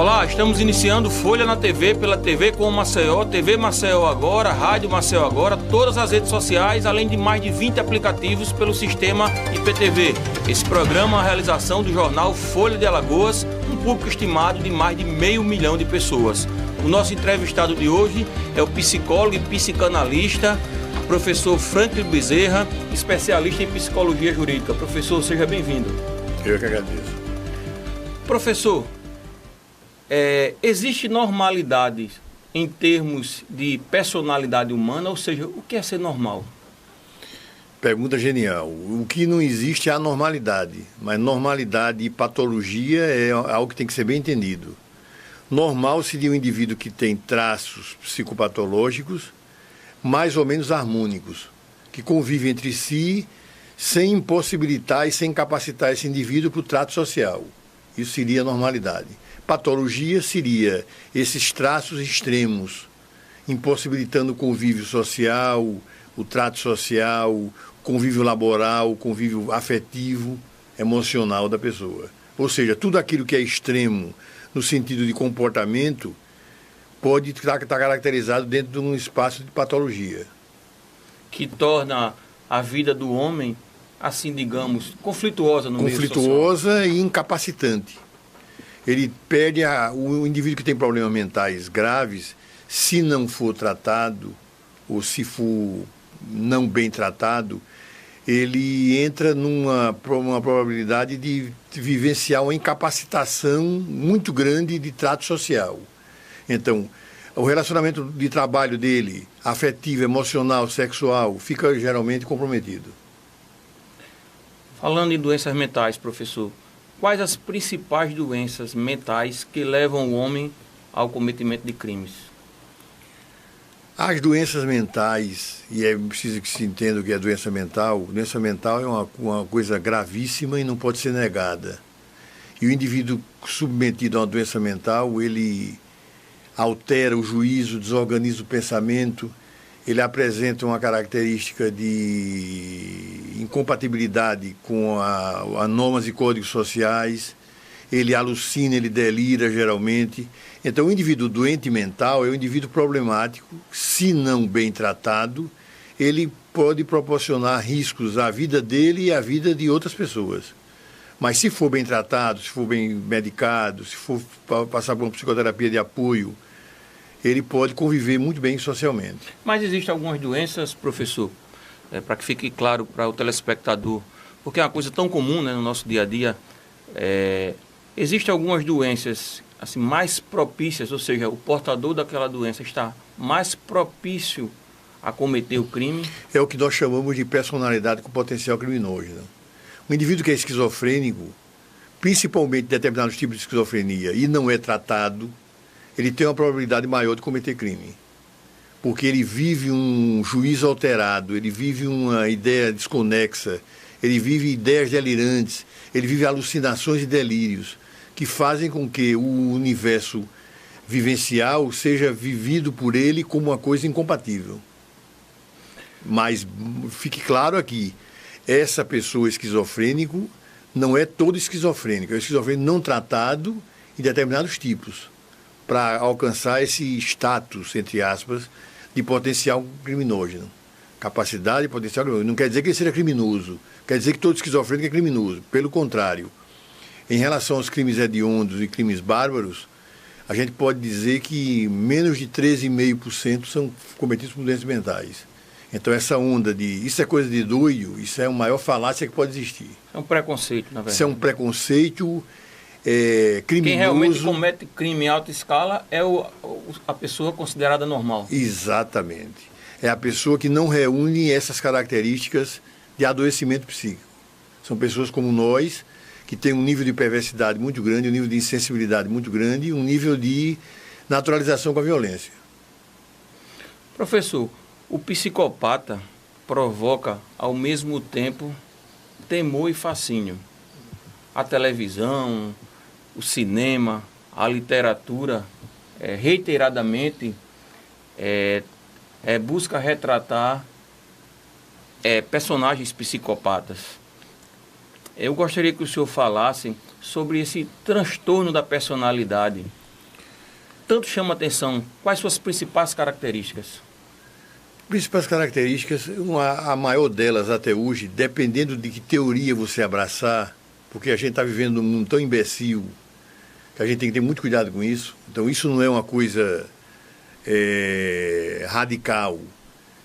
Olá, estamos iniciando Folha na TV pela TV com Maceió, TV Maceió Agora, Rádio Maceió Agora, todas as redes sociais, além de mais de 20 aplicativos pelo sistema IPTV. Esse programa é a realização do jornal Folha de Alagoas, um público estimado de mais de 500 mil de pessoas. O nosso entrevistado de hoje é o psicólogo e psicanalista, professor Franklin Bezerra, especialista em psicologia jurídica. Professor, seja bem-vindo. Eu que agradeço. Professor, existe normalidade em termos de personalidade humana, ou seja, o que é ser normal? Pergunta genial. O que não existe é a normalidade, mas normalidade e patologia é algo que tem que ser bem entendido. Normal seria um indivíduo que tem traços psicopatológicos mais ou menos harmônicos, que convive entre si sem impossibilitar e sem capacitar esse indivíduo para o trato social. Isso seria normalidade. Patologia seria esses traços extremos, impossibilitando o convívio social, o trato social, o convívio laboral, o convívio afetivo, emocional da pessoa. Ou seja, tudo aquilo que é extremo no sentido de comportamento pode estar caracterizado dentro de um espaço de patologia. Que torna a vida do homem, assim, digamos, conflituosa no meio social. Conflituosa e incapacitante. Ele perde o indivíduo que tem problemas mentais graves, se não for tratado, ou se for não bem tratado, ele entra numa probabilidade de vivenciar uma incapacitação muito grande de trato social. Então, o relacionamento de trabalho dele, afetivo, emocional, sexual, fica geralmente comprometido. Falando em doenças mentais, professor, quais as principais doenças mentais que levam o homem ao cometimento de crimes? As doenças mentais, e é preciso que se entenda o que é doença mental é uma coisa gravíssima e não pode ser negada. E o indivíduo submetido a uma doença mental, ele altera o juízo, desorganiza o pensamento, ele apresenta uma característica de incompatibilidade com a normas e códigos sociais, ele alucina, ele delira geralmente. Então, o indivíduo doente mental é um indivíduo problemático, se não bem tratado, ele pode proporcionar riscos à vida dele e à vida de outras pessoas. Mas se for bem tratado, se for bem medicado, se for passar por uma psicoterapia de apoio, ele pode conviver muito bem socialmente. Mas existem algumas doenças, professor, para que fique claro para o telespectador, porque é uma coisa tão comum, né, no nosso dia a dia, existem algumas doenças assim, mais propícias, ou seja, o portador daquela doença está mais propício a cometer o crime? É o que nós chamamos de personalidade com potencial criminoso. Né? Um indivíduo que é esquizofrênico, principalmente determinados tipos de esquizofrenia, e não é tratado, ele tem uma probabilidade maior de cometer crime. Porque ele vive um juízo alterado, ele vive uma ideia desconexa, ele vive ideias delirantes, ele vive alucinações e delírios, que fazem com que o universo vivencial seja vivido por ele como uma coisa incompatível. Mas fique claro aqui, essa pessoa esquizofrênico não é todo esquizofrênico, é um esquizofrênico não tratado em determinados tipos, para alcançar esse status, entre aspas, de potencial criminoso. Capacidade de potencial criminoso. Não quer dizer que ele seja criminoso, quer dizer que todo esquizofrênico é criminoso. Pelo contrário, em relação aos crimes hediondos e crimes bárbaros, a gente pode dizer que menos de 13,5% são cometidos por doenças mentais. Então essa onda de isso é coisa de doido, isso é a maior falácia que pode existir. É um preconceito, na verdade. Isso é um preconceito criminoso. Quem realmente comete crime em alta escala é a pessoa considerada normal. Exatamente. É a pessoa que não reúne essas características de adoecimento psíquico. São pessoas como nós, que têm um nível de perversidade muito grande, um nível de insensibilidade muito grande e um nível de naturalização com a violência. Professor, o psicopata provoca, ao mesmo tempo, temor e fascínio. A televisão, o cinema, a literatura, reiteradamente busca retratar personagens psicopatas. Eu gostaria que o senhor falasse sobre esse transtorno da personalidade tanto chama atenção, quais suas principais características? Principais características, a maior delas até hoje, dependendo de que teoria você abraçar, porque a gente está vivendo num mundo tão imbecil que a gente tem que ter muito cuidado com isso. Então, isso não é uma coisa radical.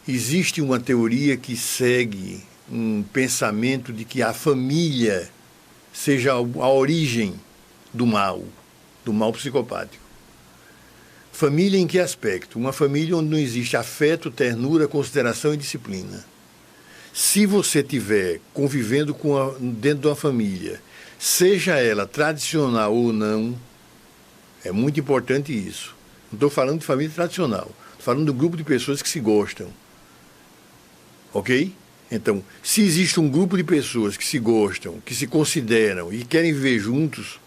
Existe uma teoria que segue um pensamento de que a família seja a origem do mal psicopático. Família em que aspecto? Uma família onde não existe afeto, ternura, consideração e disciplina. Se você estiver convivendo dentro de uma família, seja ela tradicional ou não, é muito importante isso. Não estou falando de família tradicional, estou falando do grupo de pessoas que se gostam. Ok? Então, se existe um grupo de pessoas que se gostam, que se consideram e querem viver juntos,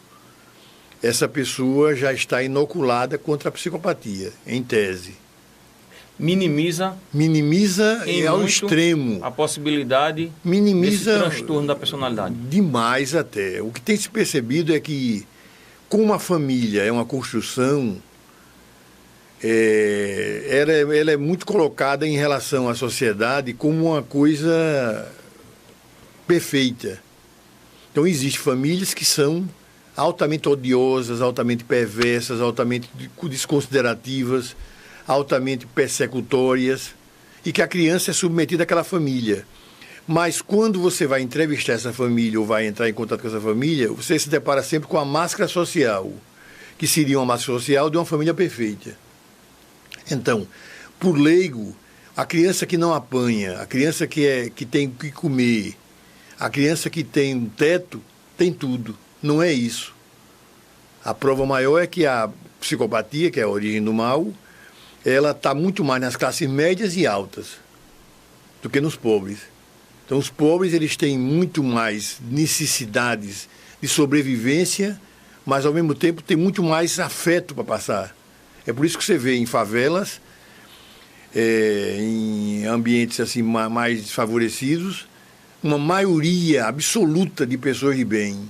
essa pessoa já está inoculada contra a psicopatia, em tese. Minimiza ao extremo a possibilidade desse transtorno da personalidade. Demais até. O que tem se percebido é que, como a família é uma construção, ela é muito colocada em relação à sociedade como uma coisa perfeita. Então, existem famílias que são altamente odiosas, altamente perversas, altamente desconsiderativas, altamente persecutórias, e que a criança é submetida àquela família. Mas quando você vai entrevistar essa família ou vai entrar em contato com essa família, você se depara sempre com a máscara social, que seria uma máscara social de uma família perfeita. Então, por leigo, a criança que não apanha, a criança que tem o que comer, a criança que tem um teto, tem tudo. Não é isso. A prova maior é que a psicopatia, que é a origem do mal, ela está muito mais nas classes médias e altas do que nos pobres. Então, os pobres eles têm muito mais necessidades de sobrevivência, mas, ao mesmo tempo, tem muito mais afeto para passar. É por isso que você vê em favelas, em ambientes assim, mais desfavorecidos, uma maioria absoluta de pessoas de bem.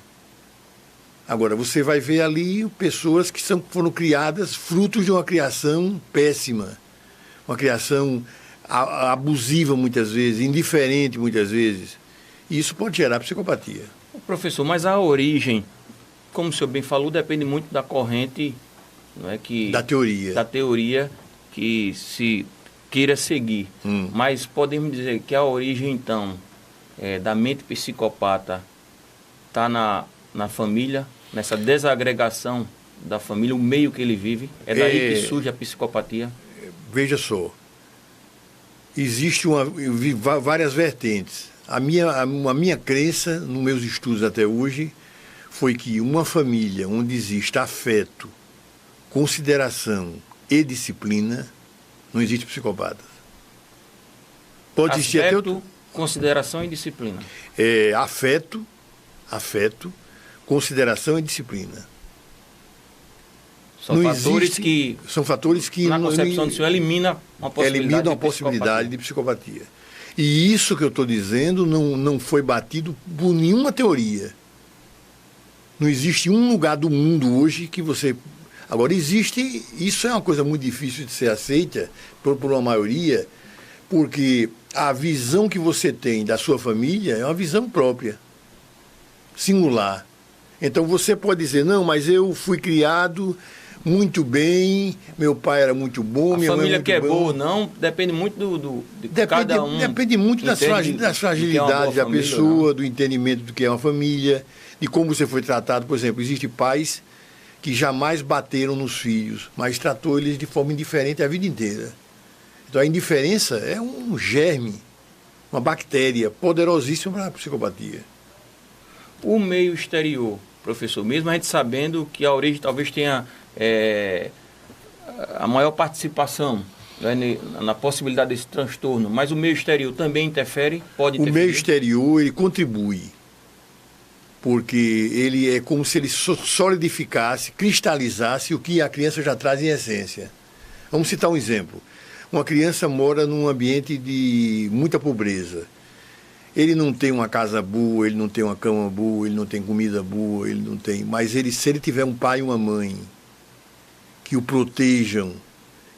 Agora, você vai ver ali pessoas que foram criadas frutos de uma criação péssima, uma criação abusiva muitas vezes, indiferente muitas vezes. E isso pode gerar psicopatia. Professor, mas a origem, como o senhor bem falou, depende muito da corrente, não é, da teoria que se queira seguir. Mas podemos dizer que a origem, então, da mente psicopata está na família, nessa desagregação da família, o meio que ele vive. É daí que surge a psicopatia? Veja só. Existe várias vertentes. A minha crença, nos meus estudos até hoje, foi que uma família onde existe afeto, consideração e disciplina, não existe psicopata. Pode existir até outro... consideração e disciplina. Afeto, consideração e disciplina. São fatores que na concepção do senhor, eliminam a possibilidade de psicopatia. E isso que eu estou dizendo não foi batido por nenhuma teoria. Não existe um lugar do mundo hoje que você... Agora, isso é uma coisa muito difícil de ser aceita por uma maioria, porque a visão que você tem da sua família é uma visão própria, singular. Então, você pode dizer, não, mas eu fui criado muito bem, meu pai era muito bom, minha mãe muito boa. A família que é boa ou não, depende muito de cada um. Depende muito das fragilidades da pessoa, do entendimento do que é uma família, de como você foi tratado. Por exemplo, existem pais que jamais bateram nos filhos, mas tratou eles de forma indiferente a vida inteira. Então, a indiferença é um germe, uma bactéria poderosíssima para a psicopatia. O meio exterior, professor, mesmo a gente sabendo que a origem talvez tenha a maior participação, né, na possibilidade desse transtorno, mas o meio exterior também interfere? Pode interferir? O meio exterior, ele contribui, porque ele é como se ele solidificasse, cristalizasse o que a criança já traz em essência. Vamos citar um exemplo. Uma criança mora num ambiente de muita pobreza. Ele não tem uma casa boa, ele não tem uma cama boa, ele não tem comida boa, ele não tem... Mas se ele tiver um pai e uma mãe que o protejam,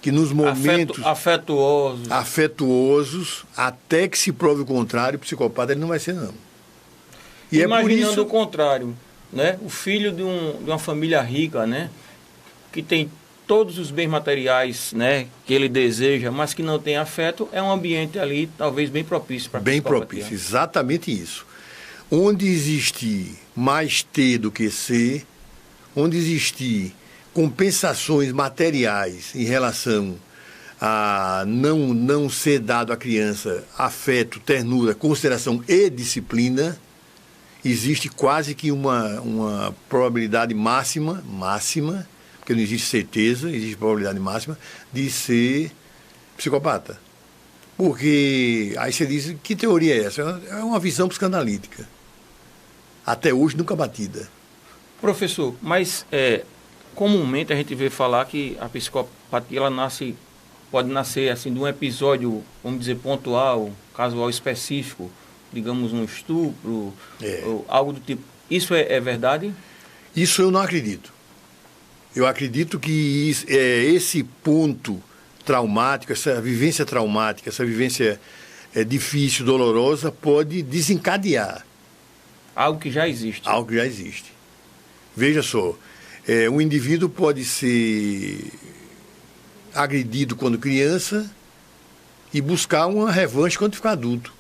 que nos momentos afetuosos, até que se prove o contrário, o psicopata ele não vai ser, não. E imaginando é por isso... o contrário, né? O filho de uma família rica, né? Que tem todos os bens materiais, né, que ele deseja, mas que não tem afeto, é um ambiente ali talvez bem propício para a psicopatia. Bem propício, exatamente isso. Onde existir mais ter do que ser, onde existir compensações materiais em relação a não ser dado à criança afeto, ternura, consideração e disciplina, existe quase que uma probabilidade máxima, porque não existe certeza, existe probabilidade máxima de ser psicopata. Porque aí você diz, que teoria é essa? É uma visão psicanalítica. Até hoje nunca batida. Professor, mas comumente a gente vê falar que a psicopatia ela pode nascer assim, de um episódio, vamos dizer, pontual, casual específico, digamos um estupro, ou algo do tipo. Isso é verdade? Isso eu não acredito. Eu acredito que esse ponto traumático, essa vivência traumática, essa vivência difícil, dolorosa, pode desencadear. Algo que já existe. Algo que já existe. Veja só, um indivíduo pode ser agredido quando criança e buscar uma revanche quando ficar adulto.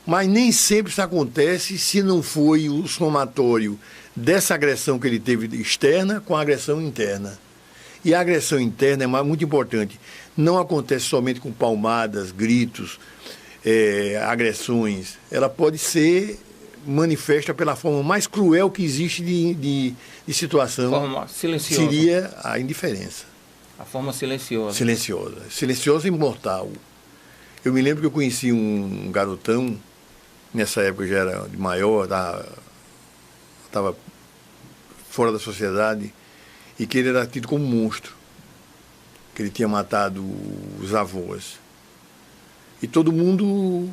Mas nem sempre isso acontece se não foi o somatório dessa agressão que ele teve externa com a agressão interna. E a agressão interna é muito importante. Não acontece somente com palmadas, gritos, agressões. Ela pode ser manifesta pela forma mais cruel que existe de situação. Forma silenciosa. Seria a indiferença. A forma silenciosa. Silenciosa e mortal. Eu me lembro que eu conheci um garotão, nessa época eu já era maior, estava fora da sociedade, e que ele era tido como monstro, que ele tinha matado os avós. E todo mundo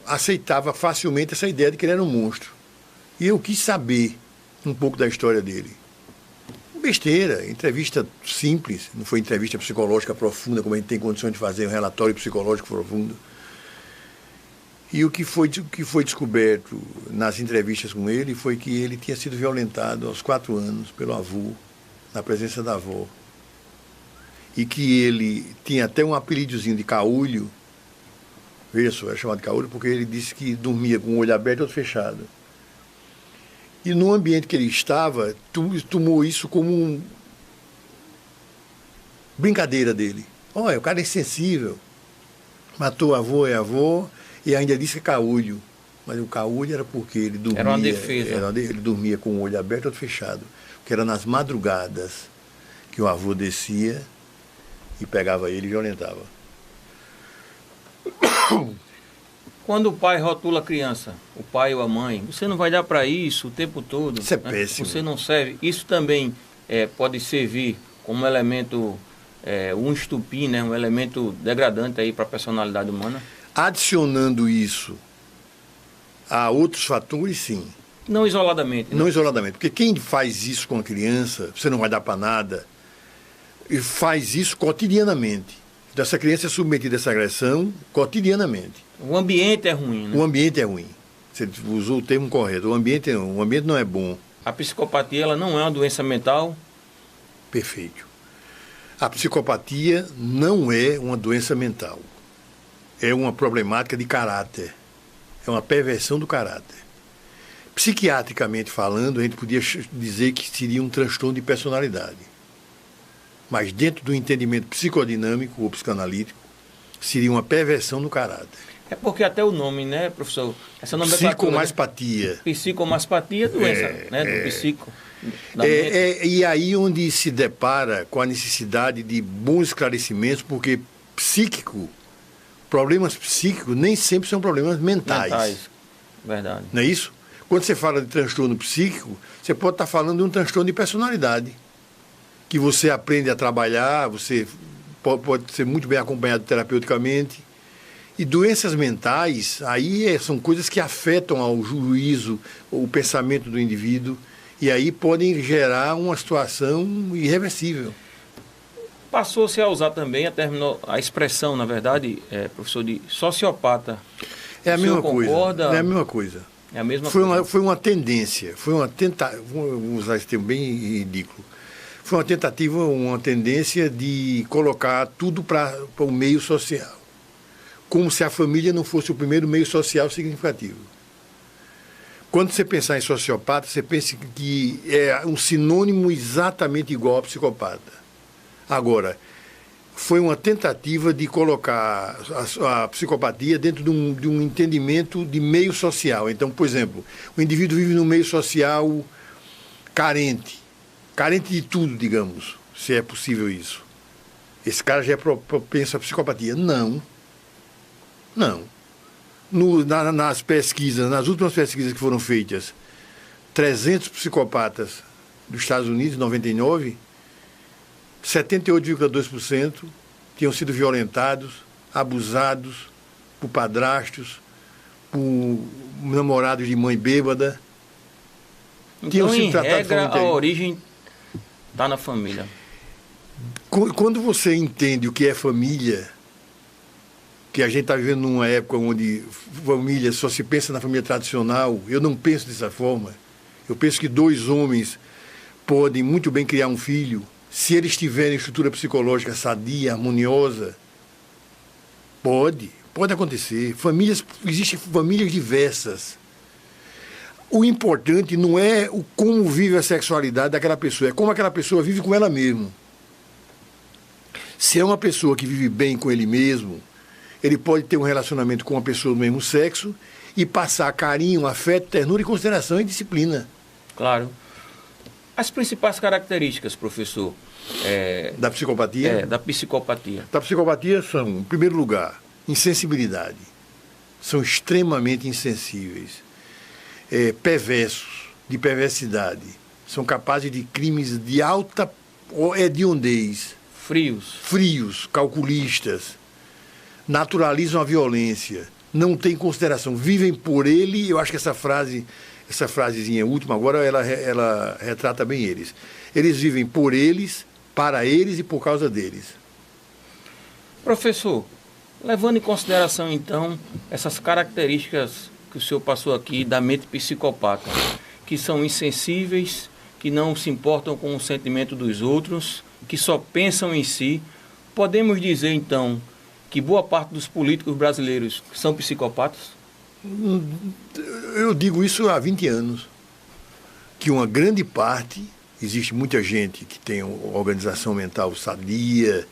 aceitava facilmente essa ideia de que ele era um monstro. E eu quis saber um pouco da história dele. Besteira, entrevista simples, não foi entrevista psicológica profunda, como a gente tem condições de fazer um relatório psicológico profundo. E o que foi descoberto nas entrevistas com ele foi que ele tinha sido violentado aos 4 anos pelo avô, na presença da avó. E que ele tinha até um apelidozinho de caolho. Veja só, era chamado de caolho porque ele disse que dormia com o olho aberto e outro fechado. E no ambiente que ele estava, tomou isso como uma brincadeira dele. Olha, o cara é insensível. Matou o avô e a avó e ainda disse que é caolho. Mas o caolho era porque ele dormia... Era uma defesa. Ele dormia com o olho aberto e outro fechado. Porque era nas madrugadas que o avô descia e pegava ele e violentava. Quando o pai rotula a criança, o pai ou a mãe, você não vai dar para isso o tempo todo. Isso é péssimo. Você não serve. Isso também pode servir como elemento, um estupim, né? Um elemento degradante aí para a personalidade humana. Adicionando isso a outros fatores, sim. Não isoladamente. Não isoladamente. Porque quem faz isso com a criança, você não vai dar para nada, e faz isso cotidianamente. Então, essa criança é submetida a essa agressão cotidianamente. O ambiente é ruim, né? O ambiente é ruim. Você usou o termo correto. O ambiente não é bom. A psicopatia ela não é uma doença mental? Perfeito. A psicopatia não é uma doença mental. É uma problemática de caráter. É uma perversão do caráter. Psiquiatricamente falando, a gente podia dizer que seria um transtorno de personalidade. Mas dentro do entendimento psicodinâmico ou psicanalítico, seria uma perversão do caráter. É porque até o nome, né, professor? Essa nomenclatura, psicomaspatia. Né? Psicomaspatia, doença, do psico. E aí onde se depara com a necessidade de bons esclarecimentos, porque problemas psíquicos nem sempre são problemas mentais. Verdade. Não é isso? Quando você fala de transtorno psíquico, você pode estar falando de um transtorno de personalidade, que você aprende a trabalhar, você pode ser muito bem acompanhado terapeuticamente. E doenças mentais, aí são coisas que afetam ao juízo, o pensamento do indivíduo, e aí podem gerar uma situação irreversível. Passou-se a usar também a expressão, na verdade, professor, de sociopata. É a mesma coisa. Concorda? É a mesma coisa. É a mesma coisa. Foi uma tendência, vou usar esse termo bem ridículo. Foi uma tentativa, uma tendência de colocar tudo para o meio social. Como se a família não fosse o primeiro meio social significativo. Quando você pensar em sociopata, você pensa que é um sinônimo exatamente igual a psicopata. Agora, foi uma tentativa de colocar a psicopatia dentro de um entendimento de meio social. Então, por exemplo, o indivíduo vive num meio social carente de tudo, digamos, se é possível isso. Esse cara já é propenso à psicopatia. Não. Nas pesquisas, nas últimas pesquisas que foram feitas, 300 psicopatas dos Estados Unidos, em 99, 78,2% tinham sido violentados, abusados por padrastos, por namorados de mãe bêbada. Então, em regra, a origem está na família. Quando você entende o que é família, que a gente está vivendo numa época onde família só se pensa na família tradicional, eu não penso dessa forma. Eu penso que dois homens podem muito bem criar um filho, se eles tiverem estrutura psicológica sadia, harmoniosa. Pode acontecer. Existem famílias diversas. O importante não é como vive a sexualidade daquela pessoa, é como aquela pessoa vive com ela mesma. Se é uma pessoa que vive bem com ele mesmo, ele pode ter um relacionamento com uma pessoa do mesmo sexo e passar carinho, afeto, ternura e consideração e disciplina. Claro. As principais características, professor, da psicopatia? Da psicopatia. Da psicopatia são, em primeiro lugar, insensibilidade. São extremamente insensíveis. Perversos, de perversidade. São capazes de crimes de alta hediondez. Frios, calculistas. Naturalizam a violência. Não têm consideração. Vivem por ele. Eu acho que essa frasezinha última agora, ela retrata bem eles. Eles vivem por eles, para eles e por causa deles. Professor, levando em consideração, então, essas características que o senhor passou aqui da mente psicopata, que são insensíveis, que não se importam com o sentimento dos outros, que só pensam em si, podemos dizer, então, que boa parte dos políticos brasileiros são psicopatas? Eu digo isso há 20 anos, que uma grande parte, existe muita gente que tem organização mental sadia,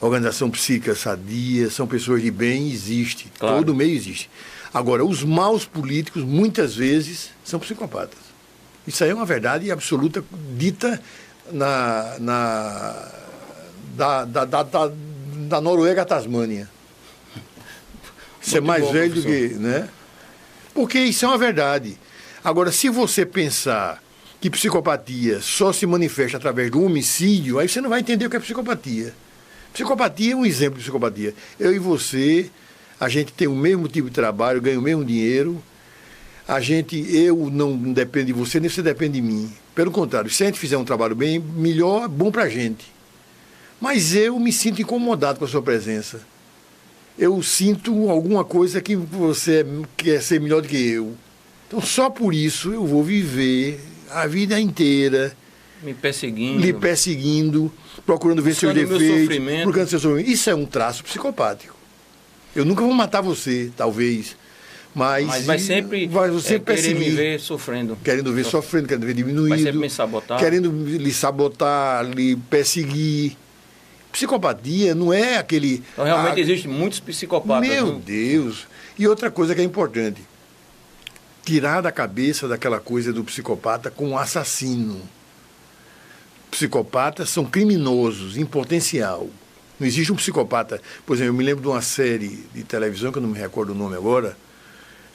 organização psíquica sadia, são pessoas de bem, existe, claro. Todo meio existe. Agora, os maus políticos, muitas vezes, são psicopatas. Isso aí é uma verdade absoluta, dita da Noruega à Tasmânia. Isso é mais bom, velho professor. Do que... né? Porque isso é uma verdade. Agora, se você pensar que psicopatia só se manifesta através do homicídio, aí você não vai entender o que é psicopatia. Psicopatia é um exemplo de psicopatia. Eu e você, a gente tem o mesmo tipo de trabalho, ganha o mesmo dinheiro. Eu não dependo de você, nem você depende de mim. Pelo contrário, se a gente fizer um trabalho bem, melhor, bom pra gente. Mas eu me sinto incomodado com a sua presença. Eu sinto alguma coisa que você quer ser melhor do que eu. Então, só por isso eu vou viver a vida inteira lhe perseguindo, procurando ver seus defeitos, procurando seu sofrimento. Isso é um traço psicopático. Eu nunca vou matar você, talvez, mas vai sempre querer me ver sofrendo. Querendo ver sofrendo, querendo ver diminuído. Vai sempre me sabotar. Querendo lhe sabotar, lhe perseguir. Psicopatia não é aquele... Então, realmente existem muitos psicopatas. Meu Deus! E outra coisa que é importante, tirar da cabeça daquela coisa do psicopata com um assassino. Psicopatas são criminosos em potencial. Não existe um psicopata... Por exemplo, eu me lembro de uma série de televisão, que eu não me recordo o nome agora,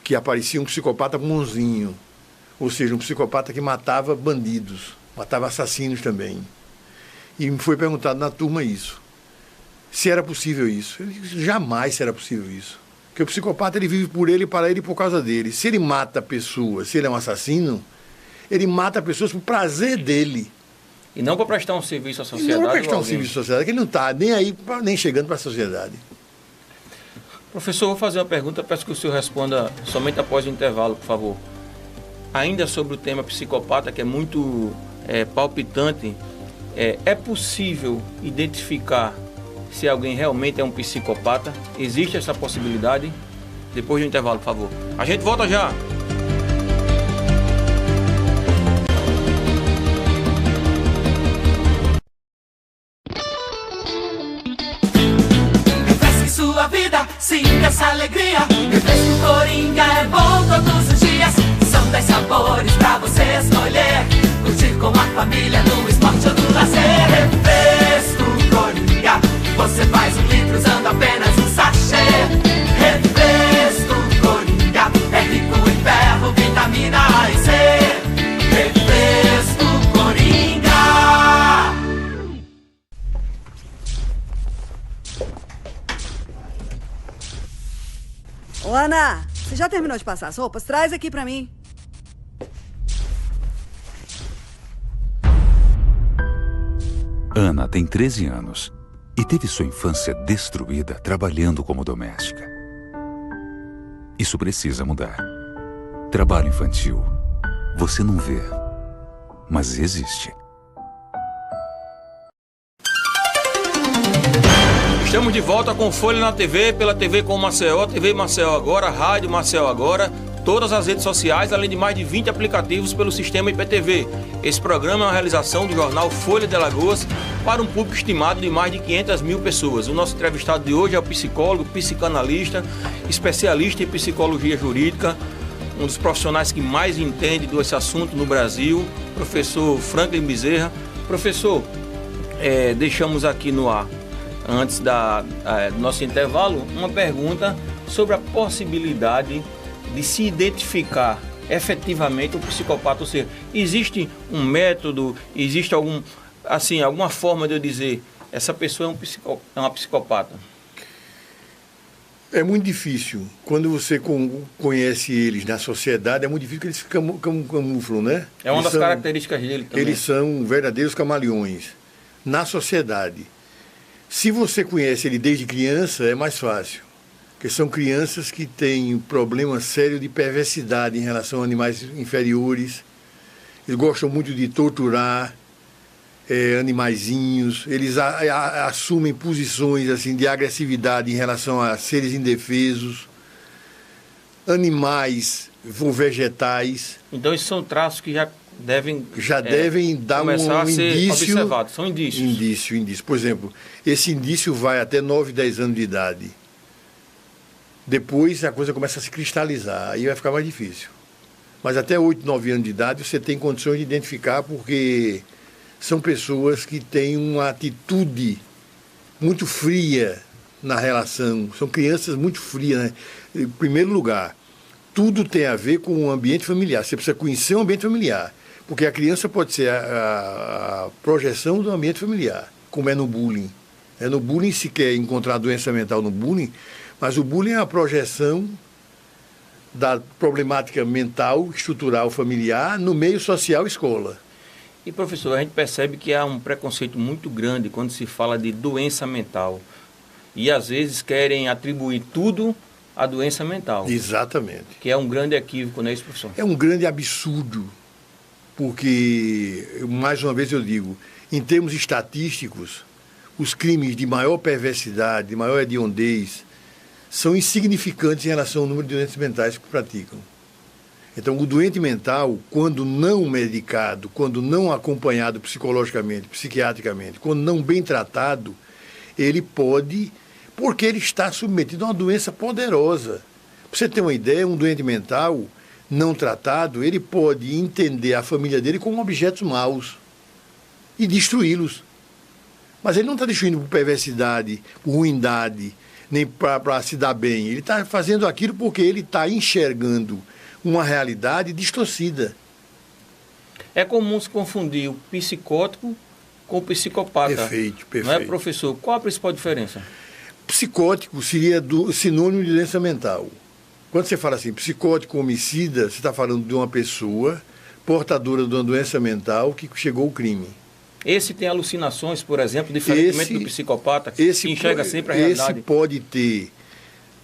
que aparecia um psicopata bonzinho. Ou seja, um psicopata que matava bandidos, matava assassinos também. E me foi perguntado na turma isso. Se era possível isso. Eu disse, jamais será possível isso. Porque o psicopata, ele vive por ele, para ele e por causa dele. Se ele mata pessoas, se ele é um assassino, ele mata pessoas por prazer dele. E não para prestar um serviço à E sociedade. não para prestar um alguém. serviço à sociedade, que ele não está nem aí, nem chegando para a sociedade. Professor, vou fazer uma pergunta, peço que o senhor responda somente após o intervalo, por favor. Ainda sobre o tema psicopata, que é muito palpitante, é possível identificar se alguém realmente é um psicopata? Existe essa possibilidade? Depois do intervalo, por favor. A gente volta já! Sua vida, sinta essa alegria. Refresco Coringa é bom todos os dias. São 10 sabores pra você escolher. Curtir com a família no esporte ou no lazer. Refresco Coringa, você faz 1 litro usando apenas um sachê. Refresco Coringa, é rico em ferro, vitamina A e C. Refresco Coringa. Ô, Ana, você já terminou de passar as roupas? Traz aqui pra mim. Ana tem 13 anos e teve sua infância destruída trabalhando como doméstica. Isso precisa mudar. Trabalho infantil. Você não vê, mas existe. Estamos de volta com Folha na TV, pela TV com Maceió, TV Maceió Agora, Rádio Maceió Agora, todas as redes sociais, além de mais de 20 aplicativos pelo sistema IPTV. Esse programa é uma realização do jornal Folha de Alagoas para um público estimado de mais de 500 mil pessoas. O nosso entrevistado de hoje é o psicólogo, psicanalista, especialista em psicologia jurídica, um dos profissionais que mais entende desse assunto no Brasil, professor Franklin Bezerra. Professor, deixamos aqui no ar, antes do nosso intervalo, uma pergunta sobre a possibilidade de se identificar efetivamente o psicopata. Ou seja, existe um método, existe alguma forma de eu dizer essa pessoa é uma psicopata? É muito difícil. Quando você conhece eles na sociedade, é muito difícil que eles se camuflam, né? É uma das características dele também. Eles são verdadeiros camaleões. Na sociedade, se você conhece ele desde criança, é mais fácil. Porque são crianças que têm um problema sério de perversidade em relação a animais inferiores. Eles gostam muito de torturar animaizinhos. Eles assumem posições assim, de agressividade em relação a seres indefesos, animais ou vegetais. Então, esses são traços que já devem dar um a ser indício. Observados. São indícios. Indício. Por exemplo, esse indício vai até 9, 10 anos de idade. Depois a coisa começa a se cristalizar, aí vai ficar mais difícil. Mas até 8, 9 anos de idade você tem condições de identificar, porque são pessoas que têm uma atitude muito fria na relação. São crianças muito frias, né? Em primeiro lugar, tudo tem a ver com o ambiente familiar. Você precisa conhecer o ambiente familiar, porque a criança pode ser a projeção do ambiente familiar, como é no bullying. No bullying se quer encontrar doença mental no bullying, mas o bullying é a projeção da problemática mental, estrutural, familiar, no meio social, escola. E, professor, a gente percebe que há um preconceito muito grande quando se fala de doença mental. E, às vezes, querem atribuir tudo à doença mental. Exatamente. Que é um grande equívoco, não é isso, professor? É um grande absurdo, porque, mais uma vez eu digo, em termos estatísticos, os crimes de maior perversidade, de maior hediondez, são insignificantes em relação ao número de doentes mentais que praticam. Então, o doente mental, quando não medicado, quando não acompanhado psicologicamente, psiquiatricamente, quando não bem tratado, ele pode, porque ele está submetido a uma doença poderosa. Para você ter uma ideia, um doente mental não tratado, ele pode entender a família dele como objetos maus e destruí-los. Mas ele não está destruindo por perversidade, por ruindade, nem para se dar bem. Ele está fazendo aquilo porque ele está enxergando uma realidade distorcida. É comum se confundir o psicótico com o psicopata. Perfeito. Não é, professor? Qual a principal diferença? Psicótico seria sinônimo de doença mental. Quando você fala assim, psicótico homicida, você está falando de uma pessoa portadora de uma doença mental que chegou ao crime. Esse tem alucinações, por exemplo, diferentemente do psicopata, que enxerga sempre a realidade. Esse pode ter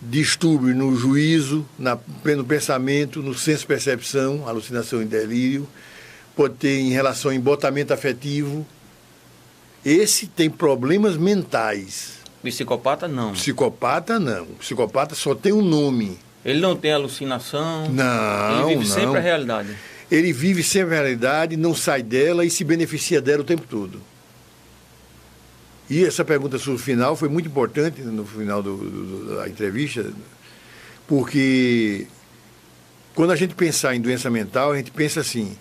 distúrbio no juízo, no pensamento, no senso-percepção, alucinação e delírio. Pode ter em relação ao embotamento afetivo. Esse tem problemas mentais. Psicopata, não. Psicopata, não. Psicopata só tem um nome. Ele não tem alucinação. Não, ele vive sempre a realidade. Ele vive sempre a realidade, não sai dela e se beneficia dela o tempo todo. E essa pergunta sua final foi muito importante no final da entrevista, porque quando a gente pensar em doença mental, a gente pensa assim,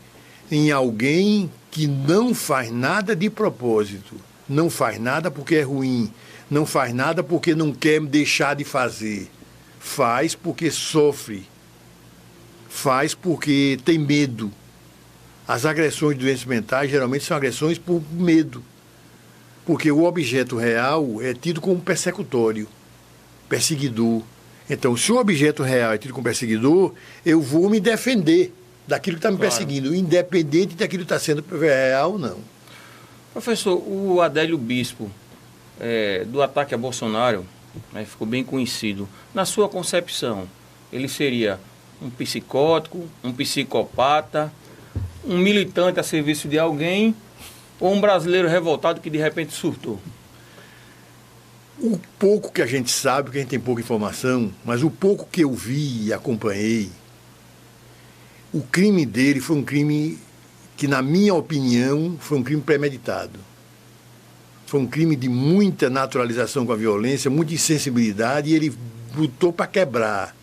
em alguém que não faz nada de propósito, não faz nada porque é ruim, não faz nada porque não quer deixar de fazer, faz porque sofre, faz porque tem medo. As agressões de doenças mentais geralmente são agressões por medo, porque o objeto real é tido como persecutório, perseguidor. Então, se o objeto real é tido como perseguidor, eu vou me defender daquilo que está me perseguindo, independente daquilo que está sendo real ou não. Professor, o Adélio Bispo, do ataque a Bolsonaro, ficou bem conhecido. Na sua concepção, ele seria um psicótico, um psicopata, um militante a serviço de alguém ou um brasileiro revoltado que de repente surtou? O pouco que a gente sabe, porque a gente tem pouca informação, mas o pouco que eu vi e acompanhei, o crime dele foi um crime que, na minha opinião, foi um crime premeditado. Foi um crime de muita naturalização com a violência, muita insensibilidade, e ele lutou para quebrar.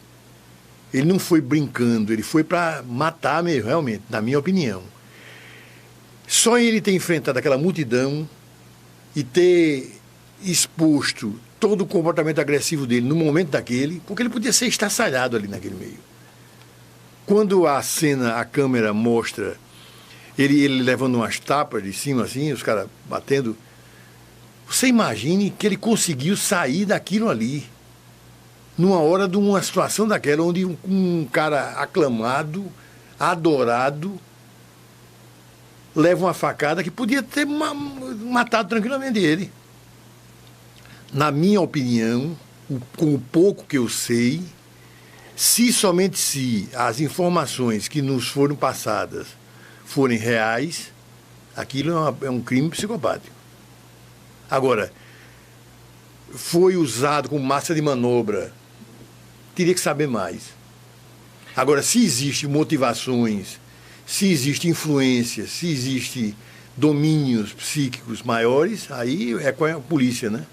Ele não foi brincando, ele foi para matar mesmo, realmente, na minha opinião. Só ele ter enfrentado aquela multidão e ter exposto todo o comportamento agressivo dele no momento daquele, porque ele podia ser estraçalhado ali naquele meio. Quando a cena, a câmera mostra ele levando umas tapas de cima, assim, os caras batendo, você imagine que ele conseguiu sair daquilo ali, numa hora de uma situação daquela, onde um cara aclamado, adorado, leva uma facada que podia ter matado tranquilamente ele. Na minha opinião, com o pouco que eu sei, somente se as informações que nos foram passadas forem reais, aquilo é um crime psicopático. Agora, foi usado como massa de manobra, teria que saber mais. Agora, se existem motivações, se existe influência, se existe domínios psíquicos maiores, aí é com a polícia, né?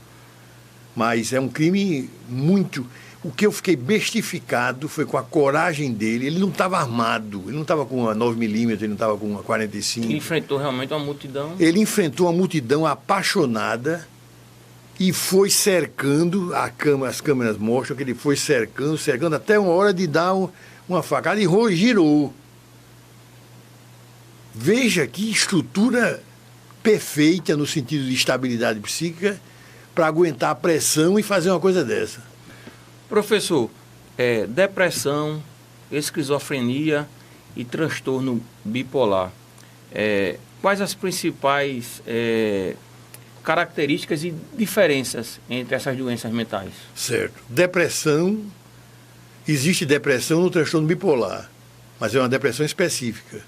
Mas é um crime muito... O que eu fiquei bestificado foi com a coragem dele. Ele não estava armado, ele não estava com uma 9mm, ele não estava com uma 45. Ele enfrentou realmente uma multidão. Ele enfrentou uma multidão apaixonada e foi cercando, as câmeras mostram que ele foi cercando, até uma hora de dar uma facada e girou. Veja que estrutura perfeita no sentido de estabilidade psíquica para aguentar a pressão e fazer uma coisa dessa. Professor, depressão, esquizofrenia e transtorno bipolar. Quais as principais características e diferenças entre essas doenças mentais? Certo. Depressão, existe depressão no transtorno bipolar, mas é uma depressão específica.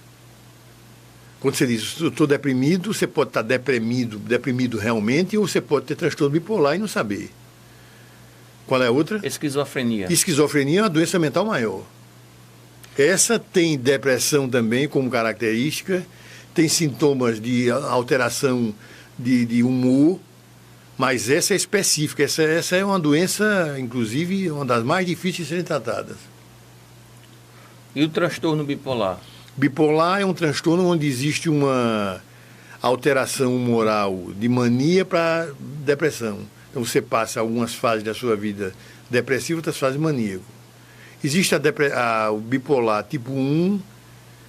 Quando você diz, eu estou deprimido, você pode estar deprimido realmente, ou você pode ter transtorno bipolar e não saber. Qual é a outra? Esquizofrenia. Esquizofrenia é uma doença mental maior. Essa tem depressão também como característica, tem sintomas de alteração de humor, mas essa é específica. Essa é uma doença, inclusive, uma das mais difíceis de serem tratadas. E o transtorno bipolar? Bipolar é um transtorno onde existe uma alteração humoral de mania para depressão. Então você passa algumas fases da sua vida depressiva, outras fases maníaco. Existe o bipolar tipo 1,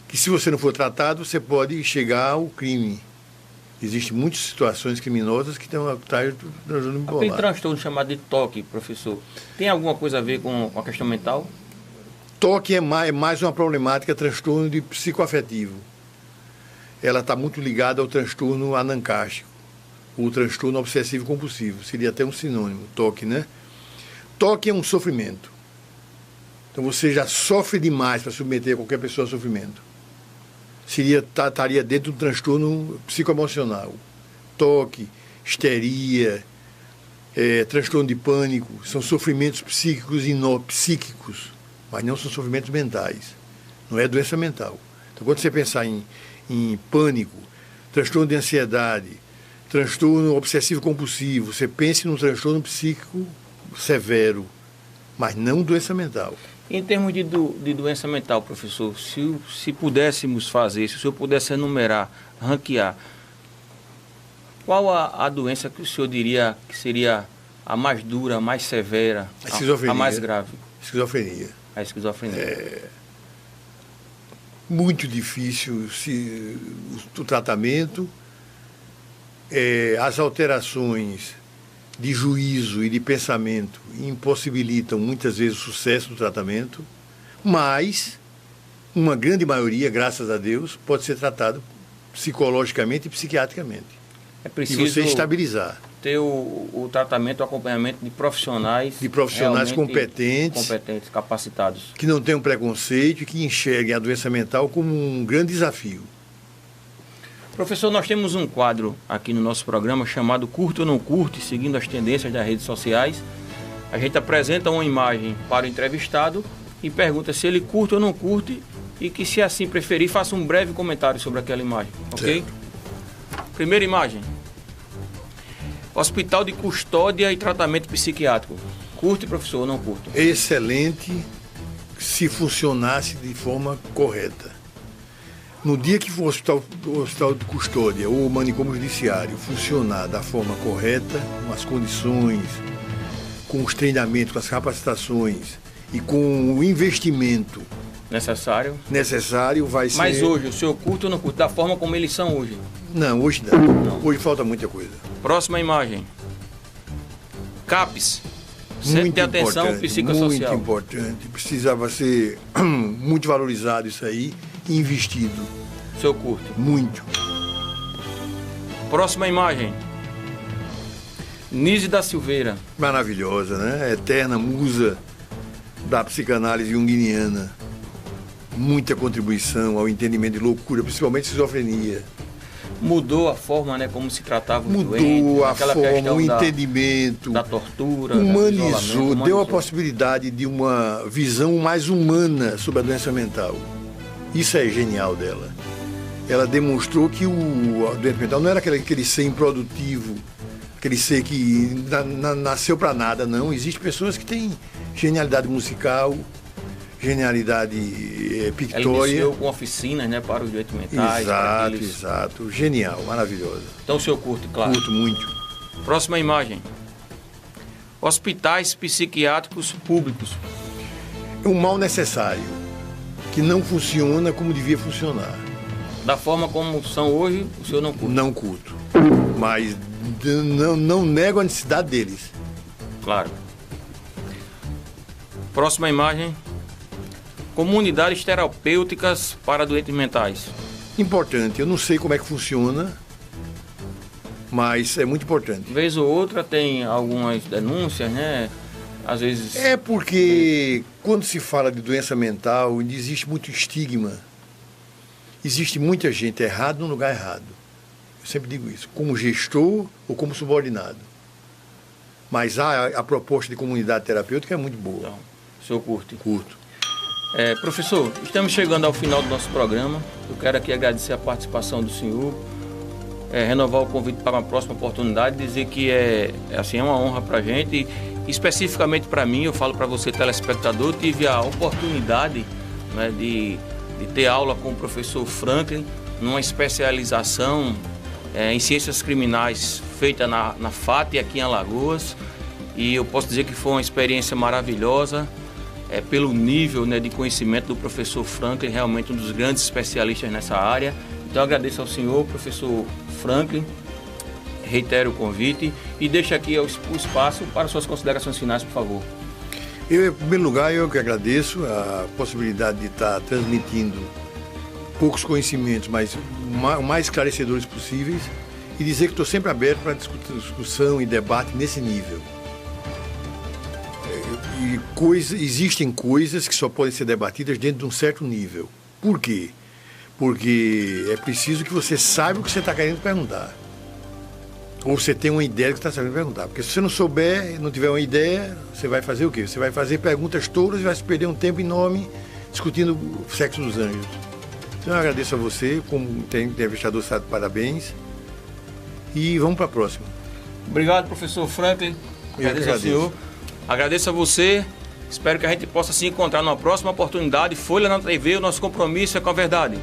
que se você não for tratado, você pode chegar ao crime. Existem muitas situações criminosas que estão atrás do transtorno bipolar. Aquele transtorno chamado de TOC, professor, tem alguma coisa a ver com a questão mental? TOC é mais uma problemática, transtorno de psicoafetivo. ela está muito ligada ao transtorno anancástico, o transtorno obsessivo-compulsivo. Seria até um sinônimo, TOC, né? TOC é um sofrimento. Então você já sofre demais para submeter qualquer pessoa a sofrimento. Estaria dentro do transtorno psicoemocional. TOC, histeria, transtorno de pânico, são sofrimentos psíquicos e não psíquicos, mas não são sofrimentos mentais. Não é doença mental. Então, quando você pensar em pânico, transtorno de ansiedade, transtorno obsessivo-compulsivo, você pense num transtorno psíquico severo, mas não doença mental. Em termos de doença mental, professor, se pudéssemos fazer, se o senhor pudesse enumerar, ranquear, qual a doença que o senhor diria que seria a mais dura, a mais severa, a mais grave? Esquizofrenia. A esquizofrenia. Muito difícil o tratamento, as alterações de juízo e de pensamento impossibilitam muitas vezes o sucesso do tratamento, mas uma grande maioria, graças a Deus, pode ser tratado psicologicamente e psiquiatricamente. É preciso e você estabilizar. Ter o tratamento, o acompanhamento de profissionais... De profissionais competentes, capacitados. Que não tenham preconceito e que enxerguem a doença mental como um grande desafio. Professor, nós temos um quadro aqui no nosso programa chamado Curte ou Não Curte, seguindo as tendências das redes sociais. A gente apresenta uma imagem para o entrevistado e pergunta se ele curte ou não curte e que, se assim preferir, faça um breve comentário sobre aquela imagem, ok? Certo. Primeira imagem. Hospital de Custódia e Tratamento Psiquiátrico. Curte, professor, ou não curte? Excelente, se funcionasse de forma correta. No dia que o hospital de custódia ou o manicômio judiciário funcionar da forma correta, com as condições, com os treinamentos, com as capacitações e com o investimento necessário, vai ser... Mas hoje, o senhor curte ou não curte? Da forma como eles são hoje? Não, hoje não. Hoje falta muita coisa. Próxima imagem. CAPS. Centro de Atenção Psicossocial. Muito importante. Precisava ser muito valorizado isso aí e investido. O senhor curte? Muito. Próxima imagem. Nise da Silveira. Maravilhosa, né? Eterna musa da psicanálise junguiana. Muita contribuição ao entendimento de loucura, principalmente esquizofrenia. Mudou a forma, né, como se tratava os doentes. Mudou a forma, o entendimento. Da tortura. Humanizou, deu a possibilidade de uma visão mais humana sobre a doença mental. Isso é genial dela. Ela demonstrou que a doença mental não era aquele ser improdutivo, aquele ser que nasceu para nada, não. Existem pessoas que têm genialidade musical, genialidade pictória. Ela iniciou com oficinas, né, para os doentes mentais. Exato. Genial, maravilhosa. Então o senhor curte, claro. Curto muito. Próxima imagem. Hospitais psiquiátricos públicos. É um mal necessário, que não funciona como devia funcionar. Da forma como são hoje, o senhor não curte? Não curto. Mas não nego a necessidade deles. Claro. Próxima imagem. Comunidades terapêuticas para doentes mentais. Importante. Eu não sei como é que funciona, mas é muito importante. Vez ou outra tem algumas denúncias, né? Às vezes... É porque quando se fala de doença mental, existe muito estigma. Existe muita gente errada no lugar errado. Eu sempre digo isso, como gestor ou como subordinado. Mas a proposta de comunidade terapêutica é muito boa. Então, o senhor curte? Curto. Professor, estamos chegando ao final do nosso programa. Eu quero aqui agradecer a participação do senhor, renovar o convite para uma próxima oportunidade, dizer que é uma honra para a gente, e especificamente para mim, eu falo para você, telespectador, tive a oportunidade, né, de ter aula com o professor Franklin, numa especialização em ciências criminais feita na FAT aqui em Alagoas, e eu posso dizer que foi uma experiência maravilhosa. Pelo nível, né, de conhecimento do professor Franklin, realmente um dos grandes especialistas nessa área. Então agradeço ao senhor, professor Franklin, reitero o convite e deixo aqui o espaço para suas considerações finais, por favor. Em primeiro lugar, eu que agradeço a possibilidade de estar transmitindo poucos conhecimentos, mas o mais esclarecedores possíveis, e dizer que estou sempre aberto para discussão e debate nesse nível. Existem coisas que só podem ser debatidas dentro de um certo nível. Por quê? Porque é preciso que você saiba o que você está querendo perguntar. Ou você tem uma ideia do que está sabendo perguntar. Porque se você não souber, não tiver uma ideia, você vai fazer o quê? Você vai fazer perguntas tolas e vai se perder um tempo enorme discutindo o sexo dos anjos. Então eu agradeço a você, como entrevistador, está de parabéns. E vamos para a próxima. Obrigado, professor Franklin. Agradeço ao senhor. Agradeço a você. Espero que a gente possa se encontrar numa próxima oportunidade. Folha na TV, o nosso compromisso é com a verdade.